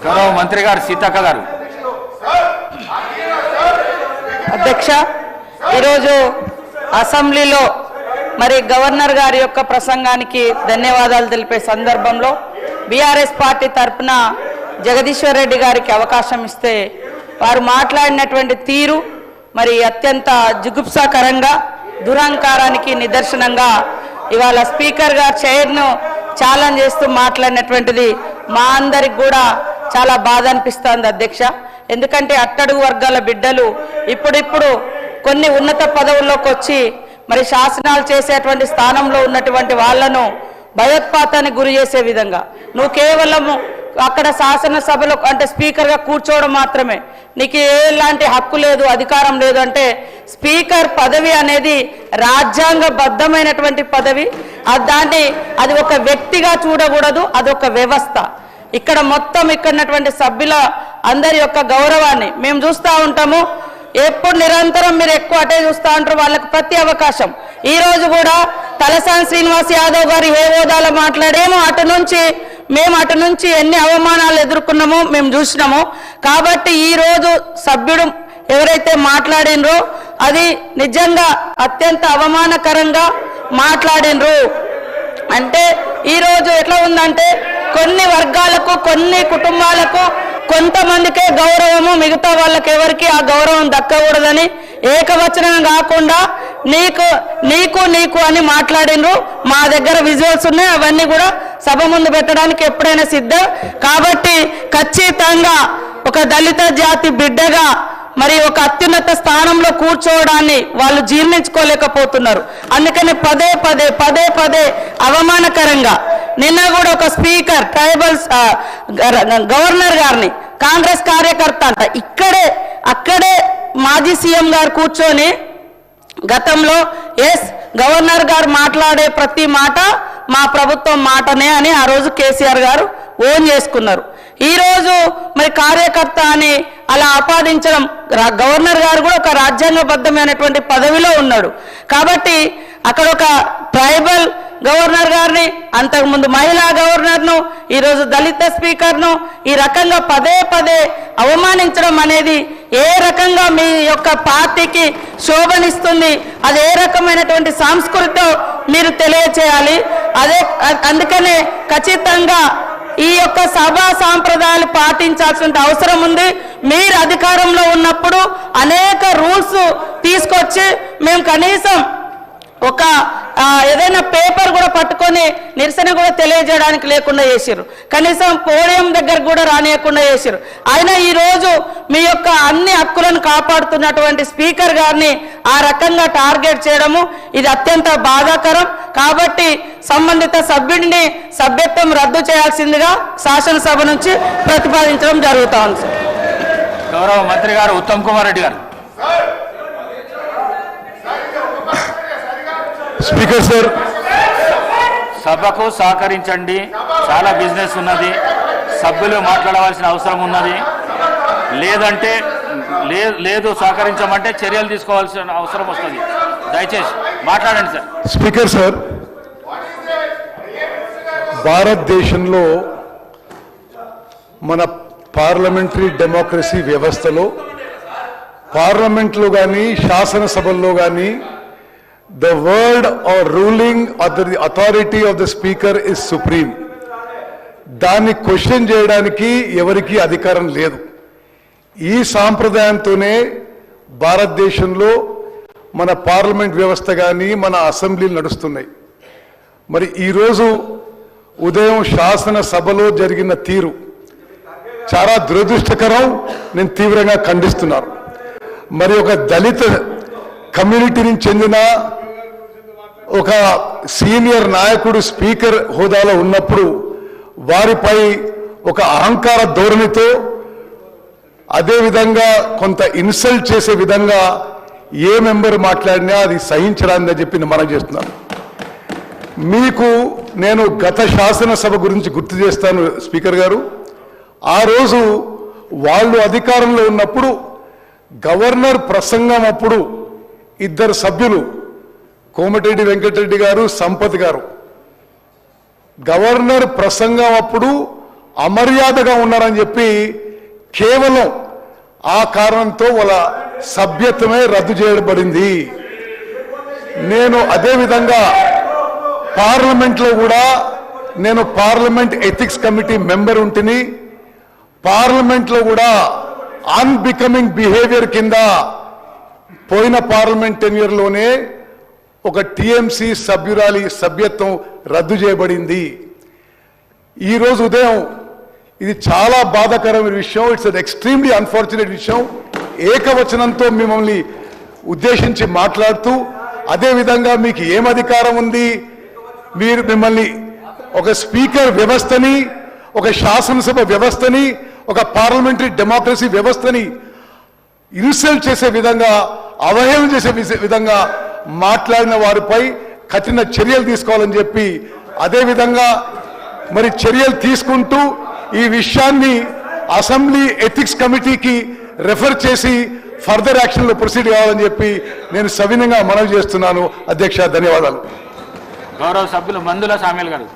గౌరవ మంత్రి గారు సీతక్క గారు. అధ్యక్ష, ఈరోజు అసెంబ్లీలో మరి గవర్నర్ గారి యొక్క ప్రసంగానికి ధన్యవాదాలు తెలిపే సందర్భంలో బీఆర్ఎస్ పార్టీ తరఫున జగదీశ్వర్ రెడ్డి గారికి అవకాశం ఇస్తే వారు మాట్లాడినటువంటి తీరు మరి అత్యంత జుగుప్సాకరంగా దురహంకారానికి నిదర్శనంగా ఇవాళ స్పీకర్ గారు చైర్ను ఛాలెంజ్ చేస్తూ మాట్లాడినటువంటిది మా అందరికి కూడా చాలా బాధ అనిపిస్తుంది అధ్యక్ష. ఎందుకంటే అట్టడుగు వర్గాల బిడ్డలు ఇప్పుడిప్పుడు కొన్ని ఉన్నత పదవుల్లోకి వచ్చి మరి శాసనాలు చేసేటువంటి స్థానంలో ఉన్నటువంటి వాళ్లను భయోత్పాతానికి గురి చేసే విధంగా నువ్వు కేవలము అక్కడ శాసనసభలో అంటే స్పీకర్గా కూర్చోవడం మాత్రమే, నీకు ఎలాంటి హక్కు లేదు, అధికారం లేదు అంటే స్పీకర్ పదవి అనేది రాజ్యాంగబద్ధమైనటువంటి పదవి. అది ఒక వ్యక్తిగా చూడకూడదు, అదొక వ్యవస్థ. ఇక్కడ మొత్తం ఇక్కడటువంటి సభ్యుల అందరి యొక్క గౌరవాన్ని మేము చూస్తూ ఉంటాము. ఎప్పుడు నిరంతరం మీరు ఎక్కువ అటే చూస్తూ ఉంటారు, వాళ్ళకు ప్రతి అవకాశం. ఈ రోజు కూడా తలసాని శ్రీనివాస్ యాదవ్ గారు ఏ హోదాలో మాట్లాడేమో మేము అటు నుంచి ఎన్ని అవమానాలు ఎదుర్కొన్నామో మేము చూసినాము. కాబట్టి ఈ రోజు సభ్యుడు ఎవరైతే మాట్లాడినరో అది నిజంగా అత్యంత అవమానకరంగా మాట్లాడినరు. అంటే ఈరోజు ఎట్లా ఉందంటే కొన్ని వర్గాలకు కొన్ని కుటుంబాలకు కొంతమందికే గౌరవము, మిగతా వాళ్ళకి ఎవరికి ఆ గౌరవం దక్కకూడదని ఏకవచనం కాకుండా నీకు అని మాట్లాడినరు. మా దగ్గర విజువల్స్ ఉన్నాయి, అవన్నీ కూడా సభ ముందు పెట్టడానికి ఎప్పుడైనా సిద్ధం. కాబట్టి ఖచ్చితంగా ఒక దళిత జాతి బిడ్డగా మరి ఒక అత్యున్నత స్థానంలో కూర్చోవడాన్ని వాళ్ళు జీర్ణించుకోలేకపోతున్నారు. అందుకని పదే పదే అవమానకరంగా నిన్న కూడా ఒక స్పీకర్ ట్రైబల్స్ గవర్నర్ గారిని కాంగ్రెస్ కార్యకర్త అంట అక్కడే మాజీ సీఎం గారు కూర్చొని గతంలో గవర్నర్ గారు మాట్లాడే ప్రతి మాట మా ప్రభుత్వం మాటనే అని ఆ రోజు కేసీఆర్ గారు ఓన్ చేసుకున్నారు. ఈ రోజు మరి కార్యకర్త అని అలా ఆపాదించడం, గవర్నర్ గారు కూడా ఒక రాజ్యాంగబద్ధమైనటువంటి పదవిలో ఉన్నాడు. కాబట్టి అక్కడ ఒక ట్రైబల్ గవర్నర్ గారిని, అంతకుముందు మహిళా గవర్నర్ను, ఈరోజు దళిత స్పీకర్ను ఈ రకంగా పదే అవమానించడం అనేది ఏ రకంగా మీ యొక్క పార్టీకి శోభనిస్తుంది, అది ఏ రకమైనటువంటి సంస్కృతితో మీరు తెలియచేయాలి. అందుకనే ఖచ్చితంగా ఈ యొక్క సభా సాంప్రదాయాలు పాటించాల్సిన అవసరం ఉంది. మీరు అధికారంలో ఉన్నప్పుడు అనేక రూల్స్ తీసుకొచ్చి మేము కనీసం ఒక ఏదైనా పేపర్ కూడా పట్టుకొని నిరసన కూడా తెలియజేయడానికి లేకుండా చేశారు. కనీసం పోడియం దగ్గర కూడా రానియకుండా చేశారు. అయినా ఈరోజు మీ యొక్క అన్ని హక్కులను కాపాడుతున్నటువంటి స్పీకర్ గారిని ఆ రకంగా టార్గెట్ చేయడము ఇది అత్యంత బాధాకరం. కాబట్టి సంబంధిత సభ్యుడిని సభ్యత్వం రద్దు చేయాల్సిందిగా శాసనసభ నుంచి ప్రతిపాదించడం జరుగుతా ఉంది. గౌరవ మంత్రి గారు ఉత్తమ్ కుమార్ రెడ్డి గారు. స్పీకర్ సార్, సభకు సహకరించండి, చాలా బిజినెస్ ఉన్నది, సభ్యులు మాట్లాడవలసిన అవసరం ఉన్నది. లేదంటే లేదు సహకరించమంటే చర్యలు తీసుకోవాల్సిన అవసరం వస్తుంది. దయచేసి మాట్లాడండి సార్. స్పీకర్ సార్, భారతదేశంలో మన పార్లమెంటరీ డెమోక్రసీ వ్యవస్థలో పార్లమెంట్లో కానీ శాసనసభల్లో కానీ the word or ruling or the authority of the speaker is supreme. దాన్ని క్వశ్చన్ చేయడానికి ఎవరికి అధికారం లేదు. ఈ సాంప్రదాయంతోనే భారతదేశంలో మన పార్లమెంట్ వ్యవస్థ కానీ మన అసెంబ్లీలు నడుస్తున్నాయి. మరి ఈరోజు ఉదయం శాసనసభలో జరిగిన తీరు చాలా దురదృష్టకరం. నేను తీవ్రంగా ఖండిస్తున్నాను. మరి ఒక దళిత కమ్యూనిటీని చెందిన ఒక సీనియర్ నాయకుడు స్పీకర్ హోదాలో ఉన్నప్పుడు వారిపై ఒక అహంకార ధోరణితో అదేవిధంగా కొంత ఇన్సల్ట్ చేసే విధంగా ఏ మెంబర్ మాట్లాడినా అది సహించడాన్ని చెప్పి మనం చేస్తున్నాను. మీకు నేను గత శాసనసభ గురించి గుర్తు చేస్తాను స్పీకర్ గారు. ఆ రోజు వాళ్ళు అధికారంలో ఉన్నప్పుడు గవర్నర్ ప్రసంగం అప్పుడు ఇద్దరు సభ్యులు కోమటిరెడ్డి వెంకటరెడ్డి గారు, సంపత్ గారు, గవర్నర్ ప్రసంగం అప్పుడు అమర్యాదగా ఉన్నారని చెప్పి కేవలం ఆ కారణంతో వాళ్ళ సభ్యత్వమే రద్దు చేయబడింది. నేను అదేవిధంగా పార్లమెంట్లో కూడా నేను పార్లమెంట్ ఎథిక్స్ కమిటీ మెంబర్ ఉంటిని. పార్లమెంట్లో కూడా అన్బికమింగ్ బిహేవియర్ కింద పోయిన పార్లమెంట్ టెన్యూర్లోనే ఒక టీఎంసీ సభ్యురాలి సభ్యత్వం రద్దు చేయబడింది. ఈరోజు ఉదయం ఇది చాలా బాధాకరమైన విషయం. ఇట్స్ అన్ ఎక్స్ట్రీమ్లీ అన్ఫార్చునేట్ విషయం. ఏకవచనంతో మిమ్మల్ని ఉద్దేశించి మాట్లాడుతూ అదేవిధంగా మీకు ఏం అధికారం ఉంది, మీరు మిమ్మల్ని ఒక స్పీకర్ వ్యవస్థని, ఒక శాసనసభ వ్యవస్థని, ఒక పార్లమెంటరీ డెమోక్రసీ వ్యవస్థని ఇన్సల్ట్ చేసే విధంగా, అవహేళన చేసే విధంగా మాట్లాడిన వారిపై కఠిన చర్యలు తీసుకోవాలని చెప్పి అదేవిధంగా మరి చర్యలు తీసుకుంటూ ఈ విషయాన్ని అసెంబ్లీ ఎథిక్స్ కమిటీకి రెఫర్ చేసి ఫర్దర్ యాక్షన్లో ప్రొసీడ్ కావాలని చెప్పి నేను సవినయంగా మనవి చేస్తున్నాను. అధ్యక్ష, ధన్యవాదాలు. గౌరవ సభ్యులు మందుల సామ్యుల్ గారు.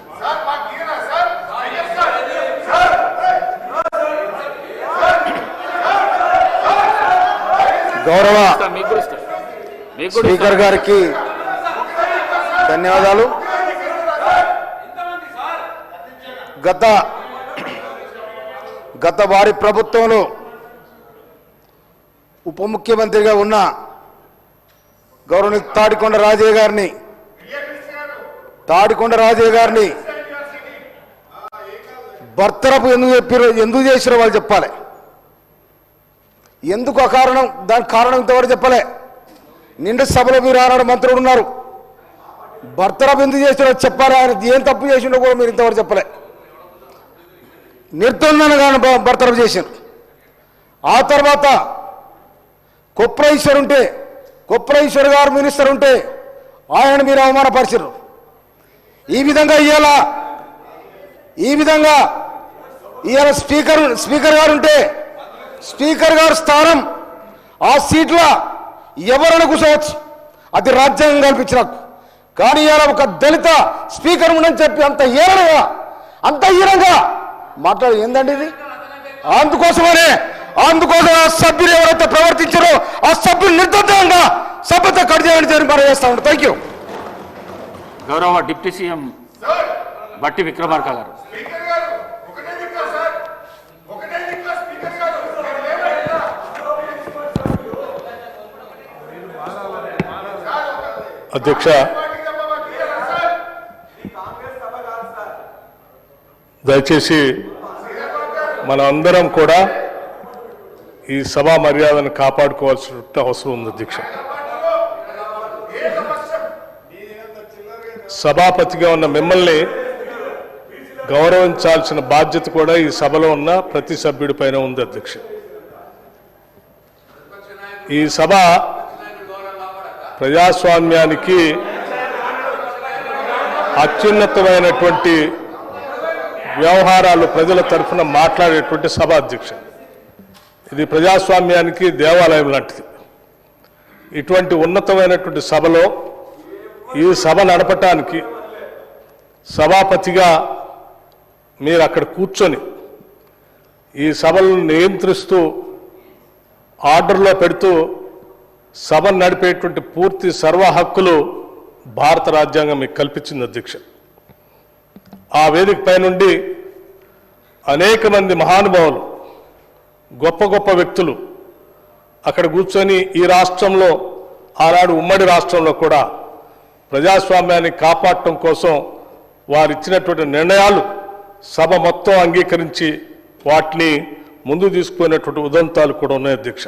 గౌరవ స్పీకర్ గారికి ధన్యవాదాలు. గత వారి ప్రభుత్వంలో ఉప ముఖ్యమంత్రిగా ఉన్న గౌరవనీయ తాడికొండ రాజయ్య గారిని బర్తరపు ఎందుకు చేసిరో వాళ్ళు చెప్పాలి. ఎందుకు అకారణం, దానికి కారణం ఇంతవరకు చెప్పలే. నిండు సభలో మీరు ఆనాడు మంత్రులు ఉన్నారు, బర్తరపు ఎందుకు చేసిరో చెప్పాలి. ఆయన ఏం తప్పు చేసిండో కూడా మీరు ఇంతవరకు చెప్పలే. నిర్దొందనగానే బర్తరపు చేశారు. ఆ తర్వాత కొప్రైశ్వర్ గారు మినిస్టర్ ఉంటే ఆయన మీరు అవమానపరిచారు. ఈ విధంగా ఇవాళ స్పీకర్ గారు ఉంటే స్పీకర్ గారు స్థానం ఆ సీట్లో ఎవరైనా కూర్చోవచ్చు, అది రాజ్యాంగం కల్పించిన హక్కు. కానీ ఇవాళ ఒక దళిత స్పీకర్ ఉండని చెప్పి అంత హీనంగా మాట్లాడు ఏందండి ఇది? అందుకోసం ఆ సభ్యులు ఎవరైతే ప్రవర్తించారో ఆ సభ్యులు నిర్దోషంగా సభ్యత కట్ చేయాలని మనం చేస్తా ఉంటాం. Thank you. గౌరవ డిప్యూటీ సీఎం బట్టి విక్రమార్క గారు. అధ్యక్ష, దయచేసి మన అందరం కూడా ఈ సభా మర్యాదను కాపాడుకోవాల్సిన అవసరం ఉంది. అధ్యక్ష, సభాపతిగా ఉన్న మిమ్మల్ని గౌరవించాల్సిన బాధ్యత కూడా ఈ సభలో ఉన్న ప్రతి సభ్యుడి పైన ఉంది. అధ్యక్ష, ఈ సభ ప్రజాస్వామ్యానికి అత్యున్నతమైనటువంటి వ్యవహారాలు ప్రజల తరఫున మాట్లాడేటువంటి సభ. అధ్యక్ష, ఇది ప్రజాస్వామ్యానికి దేవాలయం లాంటిది. ఇటువంటి ఉన్నతమైనటువంటి సభలో ఈ సభ నడపటానికి సభాపతిగా మీరు అక్కడ కూర్చొని ఈ సభలను నియంత్రిస్తూ ఆర్డర్లో పెడుతూ సభను నడిపేటువంటి పూర్తి సర్వ హక్కులు భారత రాజ్యాంగం మీకు కల్పించింది. అధ్యక్ష, ఆ వేదిక పై నుండి అనేక మంది మహానుభావులు, గొప్ప గొప్ప వ్యక్తులు అక్కడ కూర్చొని ఈ రాష్ట్రంలో, ఆనాడు ఉమ్మడి రాష్ట్రంలో కూడా ప్రజాస్వామ్యాన్ని కాపాడటం కోసం వారు ఇచ్చినటువంటి నిర్ణయాలు సభ మొత్తం అంగీకరించి వాటిని ముందు తీసుకుపోయినటువంటి ఉదంతాలు కూడా ఉన్నాయి. అధ్యక్ష,